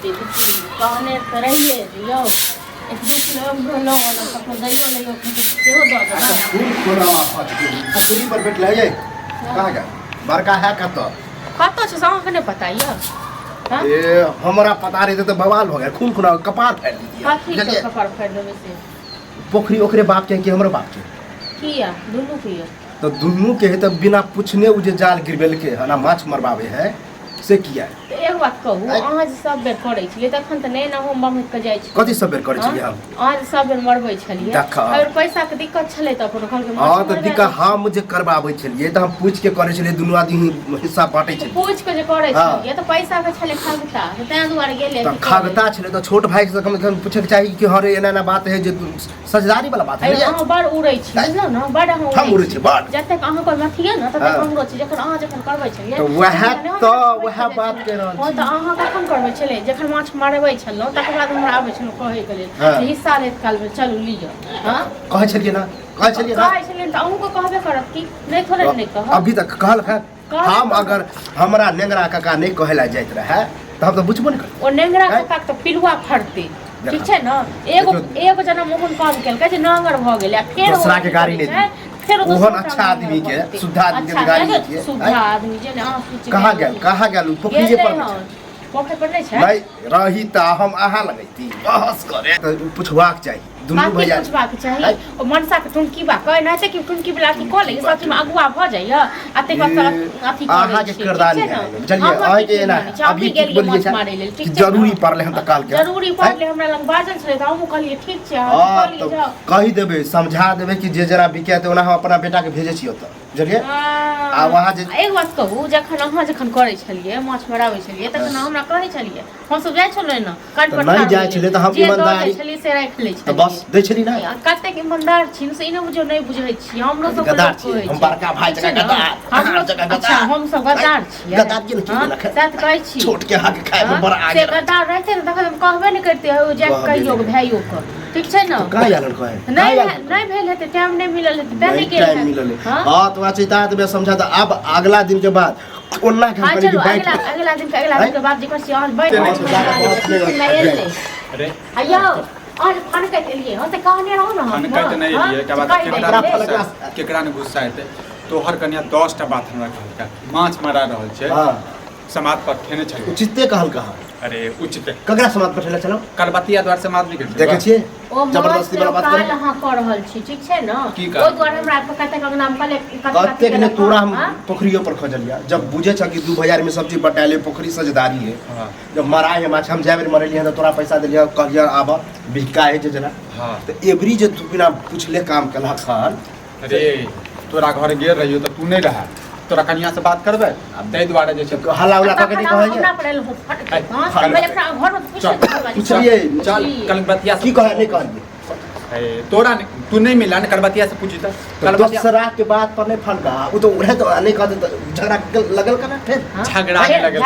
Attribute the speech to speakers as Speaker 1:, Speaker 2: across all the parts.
Speaker 1: देते कहने तो रहिए यो एक बीच लोग ढोलो ना अपन दैयो ले यो सेहो दो दो
Speaker 2: खूब कोना फट के हथुरी पर बैठ ले कहां गया बड़का है कत
Speaker 1: छे साहब के नहीं पता यो हां
Speaker 2: ए हमरा पता रही तो बवाल हो गया खून खुना कपार फाड़ दिया
Speaker 1: हां ठीक है कपार फाड़ देवे से
Speaker 2: पोखरी ओकरे बाप के हमरो बाप के
Speaker 1: किया दोनों किया
Speaker 2: तो दुनू के है तो बिना पूछने उ जे जाल गिरबेल के है ना माछ मरबावे है से किया
Speaker 1: तो एक बात कहू अहाँ जे सब बेर करै छलिए तखन त नै ना हम बमत के जाय छी
Speaker 2: कथि सब बेर करै छलिए हम
Speaker 1: अहाँ जे सब बेर मरबै छलिए और पैसा के दिक्कत छले त अपन घर के
Speaker 2: हां तो दिक्कत हम जे करबाबै छलिए त हम पूछ के करै छलिए दुनू आदमी हिस्सा बांटै छलिए
Speaker 1: पूछ के जे करै छलिए त पैसा के छले खगता त तै दुआरे गेले
Speaker 2: त खगता छले त छोट भाई से कम से कम पूछे के चाहिए कि हरे एना ना बात है जे सजदारी वाला बात है
Speaker 1: अहाँ बड़ उड़ै छी बुझलौ न बड़
Speaker 2: हम उड़ै छी बड़
Speaker 1: जते अहाँ कोइ मथिए न तते हमरो छी जखन अहाँ जखन करबै छलिए
Speaker 2: तो वह बात के रहल
Speaker 1: हां त अहाँ कखन करबै छले जखन माछ मारबै छलौ तकर बाद हमरा आबै छलौ कहै के लेल हिस्सा लेत काल में चलू लियो हां
Speaker 2: कहै छलिए ना कहै छलिए
Speaker 1: त अहूँ को कहबे करत कि नै थोड़े नै कह
Speaker 2: अभी तक कहल है हम अगर हमरा नेंगरा काका नहीं कहला जाइत रहे त हम तो बुझबो नहीं कर
Speaker 1: ओ नेंगरा काका त पिलुआ फड़ते ठीक छै न एगो जना मोहन काम केलकै जे नांगर भ गेलै फेर
Speaker 2: दूसरा के गाड़ी नहीं दी
Speaker 1: फिर
Speaker 2: ओहन अच्छा आदमी के शुद्ध आदमी के गाड़ी नहीं
Speaker 1: शुद्ध आदमी जे ना
Speaker 2: कहाँ गेल पोखरी पर
Speaker 1: पोखरी पर नहीं छै
Speaker 2: नहीं रही त हम आहा लगैती बहस करे त पुछवाक चाहिए दुनू भैया
Speaker 1: पुछवाक चाहिए ओ मनसा के टुनकी बा कह ना छै कि टुनकी वाला की क ले सच में अगुआ भ जाय अते का अथी करे
Speaker 2: आहा के किरदार नहीं चलिए आहा के ना अभी बोलिए छै जरूरी पड़ले हम त काल के
Speaker 1: जरूरी पड़ले हमरा लंग बाजन छले त हम कहलिए ठीक छै हम कहलिए जाओ
Speaker 2: कहि देबे समझा देबे कि जे जरा बिके त ओना हम अपना बेटा के भेजे छी ओत जलिए आ वहां जे
Speaker 1: एक बात कहू जखन अहाँ जखन करे छलिए माछ मराबै छलिए तखन हमरा कहै छलिए हम सब जाय छलै न काट पर
Speaker 2: नहीं जाय छले त हम ईमानदारी
Speaker 1: छलिए से राख ले छी
Speaker 2: बस दै छली ना
Speaker 1: कते के ईमानदार छी से इने बुझो नहीं बुझै छी हमरो सब
Speaker 2: गद्दार छी हम बड़का भाई जगह गद्दार
Speaker 1: हमरो जगह गद्दार हम सब गद्दार छी
Speaker 2: गद्दार की नहीं
Speaker 1: साथ कहै छी
Speaker 2: छोट के हाथ खाए में बड़ा आगे
Speaker 1: से गद्दार रहते न तखन हम कहबे नहीं करते हो जे कहियो भाइयो को ठीक छै न
Speaker 2: का यालन कहे
Speaker 1: नहीं भेल हेते टाइम नहीं मिलल हेते त नहीं गेल
Speaker 2: टाइम मिलल हां तो चिता त समझा त अब अगला दिन के बाद ओन्ना के हम करी बैठ
Speaker 1: अगला दिन के बाद जेकर से आज बैठ अरे आयो और फन कहते लिए हो त कहने रहो न
Speaker 3: फन कहते नहीं लिए के बाद केकरा ने गुस्सा हेते तो हर कन्या 10 टा बात हमरा कहलका माछ मारा रहल छै हां समाज पर खेने छै
Speaker 2: उचिते कहल कहा
Speaker 3: अरे उचित
Speaker 2: ककरा समाज पर ठेला चलो
Speaker 3: करबतिया द्वार समाज नहीं के
Speaker 2: देखे छिए
Speaker 1: ओ जबरदस्ती वाला बात कर हां कर रहल छी ठीक छै न ओ द्वार हमरा कहते के नाम कहले
Speaker 2: कहते के तोरा हम पोखरियो पर खोजलिया जब बुझे छ कि 2000 में सब चीज बटाले पोखरी सजदारी है जब मराए है माछ हम जाबे मरलिए त तोरा पैसा देलिया कहलिया आब बिका है जे जना हां तो एवरी जे तू बिना पूछले काम कला खान
Speaker 3: अरे तोरा घर गेल रहियो त तू नहीं रहा तोरा कन्या से बात करबे अब दे द्वारा जे छै
Speaker 2: हल्ला उला क के नहीं कहै
Speaker 1: हमरा पड़ल हो फट हां पहले घर में
Speaker 2: पूछिए
Speaker 3: चल कलबतिया
Speaker 2: की कहे नहीं कहलिए
Speaker 3: तोरा तू नहीं मिला न करबतिया से पूछी त
Speaker 2: कलबतिया के बात पर नहीं फलका वो तो उड़े तो नहीं कहते तो झगड़ा लगल का फिर
Speaker 3: झगड़ा नहीं लगल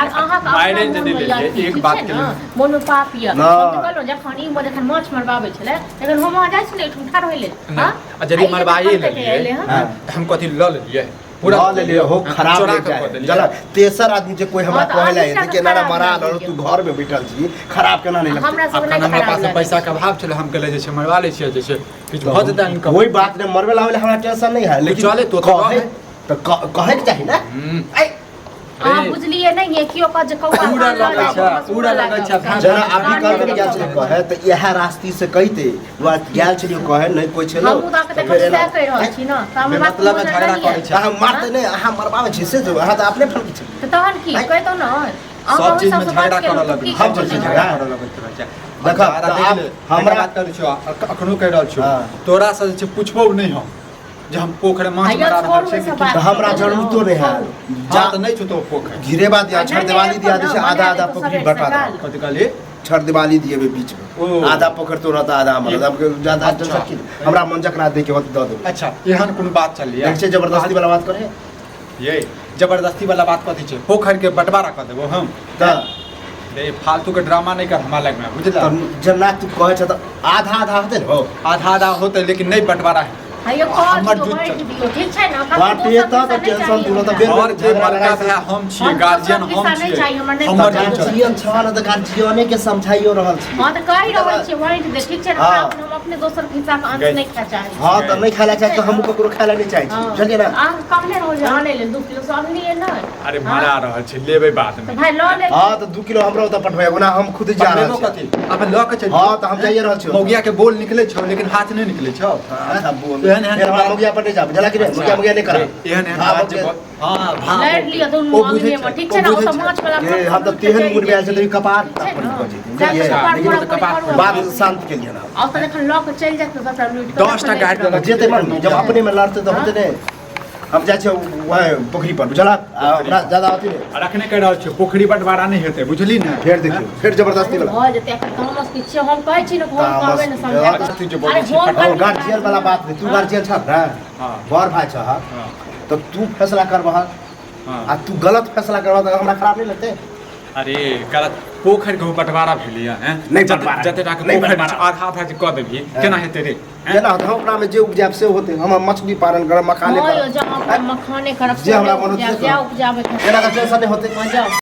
Speaker 3: मायरे जे नहीं ले एक बात के
Speaker 1: मोनो पापिया तो कहलो जखन ई जखन माछ मरबाबै छले तखन हम आ जाय छले ठुठा रहले हां
Speaker 3: जदी मरबाई ले हम कथि ल लेलिए
Speaker 2: पूरा ले लिए हो खराब ले जाए चल तेसर आदमी जे कोई हमरा कहला है कि ना मरा ल तू घर में बैठल छी खराब केना नहीं लगता
Speaker 3: हमरा पास पैसा के अभाव छले हम कहले जे छै मरवा ले छियै जे छै किछ भ जेतै इनकम
Speaker 2: कोई बात नहीं मरवे लावे हमरा टेंशन नहीं है लेकिन
Speaker 3: चले तो
Speaker 2: कहे के चाहिए ना
Speaker 1: हां बुझलिए नहीं है कियो का जे कौआ
Speaker 3: पूरा लगै छै
Speaker 2: जना अभी कल के गेल छले कहे त यह रास्ते से कहिते बात गेल छलियो कहे नहीं कोई छलो
Speaker 1: हम उदा के देखै कह रहल छी न हम
Speaker 3: मतलब में झगड़ा करै छै
Speaker 2: हम मारते नहीं हम मरबावे छी से तो हां त अपने फल छी
Speaker 1: त तहन की कहतो न
Speaker 3: सब चीज में झगड़ा करऽ लगै
Speaker 2: हम सब चीज झगड़ा करऽ लगै छै देखा
Speaker 3: हमरा बात करै छियो अखनो कह रहल छियो तोरा से जे पूछबो नहीं हम जे हम पोखरे माछ मारा रहल छै
Speaker 2: त हमरा जरूरतो नहीं है
Speaker 3: जात नहीं छ तो पोखर
Speaker 2: घिरेबा दिया छड़ दिवाली दिया जैसे आधा आधा पोखरी बटा दो
Speaker 3: कथि कहली
Speaker 2: छड़ दिवाली दिए बीच में आधा पोखर तो रहता आधा हमर अब ज्यादा सकी हमरा मन जकरा दे के होत द दो
Speaker 3: अच्छा एहन कोन बात चल लिया
Speaker 2: ऐसे जबरदस्ती वाला बात करे
Speaker 3: ये जबरदस्ती वाला बात कथि छै पोखर के बंटवारा कर देबो हम
Speaker 2: त
Speaker 3: रे फालतू के ड्रामा नहीं कर हमरा लग में बुझला
Speaker 2: जना तू कहे छ त आधा आधा होते हो
Speaker 3: आधा आधा होते लेकिन नहीं बंटवारा है
Speaker 1: हायो कॉल
Speaker 3: हमर
Speaker 1: तो
Speaker 3: जुट
Speaker 1: बांट दियो ठीक छै ना
Speaker 2: बांटिए त टेंशन दिलो त
Speaker 3: और जे बड़का भाई हम छियै गार्जियन हम छियै हमर
Speaker 2: गार्जियन छ न त गार्जियने के समझाइयो रहल छी
Speaker 1: हां त कहि रहल छी बांट दे ठीक छै ना हम अपने दोसर के हिस्सा के अंश नहीं खा चाहे
Speaker 2: हां त नहीं खाला चाहे त हम ककरो खाला नहीं चाहे छी बुझलिए ना
Speaker 1: आ कहले रहो जे आने ले 2 किलो सब लिए ना
Speaker 3: अरे मरा रहल छी लेबै बाद में
Speaker 1: भाई ल ले
Speaker 2: हां त 2 किलो हमरो त पठबै ओना हम खुद जा रहल छी
Speaker 3: कथि अब ल के चल
Speaker 2: हां त हम जाइए रहल छी
Speaker 3: मौगिया के बोल निकले छौ लेकिन हाथ नहीं निकले छौ
Speaker 2: अच्छा बोल फिर हम मौगिया पटे जा बुझला कि मौगिया नहीं करा
Speaker 3: एहन बात जे हां भाव
Speaker 1: लड़ लियो तो मांगने में ठीक छै ना ओ सब माछ वाला
Speaker 2: हम त तेहन गुड़ आयल छै त कपार बात शांत के लिए ना
Speaker 1: और त एखन ल के चल जात त सबटा लूट
Speaker 3: 10 टा गाड़ी दे
Speaker 2: जेते मन जब अपने में लड़ते त होते ने हम जाय छै वह पोखरी पर बुझला हमरा ज्यादा होती ने
Speaker 3: रखने के रहल छै पोखरी बंटवारा नहीं हेतै बुझली ने
Speaker 2: फेर देखियो फेर जबरदस्ती वाला
Speaker 1: हो जेते एखन तामस के छै हम कहै छी ने घर कहबे ने समझा
Speaker 2: अरे गार्जियन वाला बात नहीं तू गार्जियन छ ना बड़ भाई छ तो तू फैसला करबह आ तू गलत फैसला करबह त हमरा खराब नहीं लगते
Speaker 3: अरे गलत पोखरि के बंटवारा भेलिया हैं
Speaker 2: नहीं बंटवारा
Speaker 3: जते टा के पोखरि आधा आधा क देबी केना हेतै रे
Speaker 2: केना हम अपना में जे उपजाब से होते हम मछली पालन करब मखाने
Speaker 1: हो जो हम मखाने करब
Speaker 2: जे हमरा मन
Speaker 1: उपजाबे
Speaker 2: एना का टेंशन नहीं होते
Speaker 1: जाओ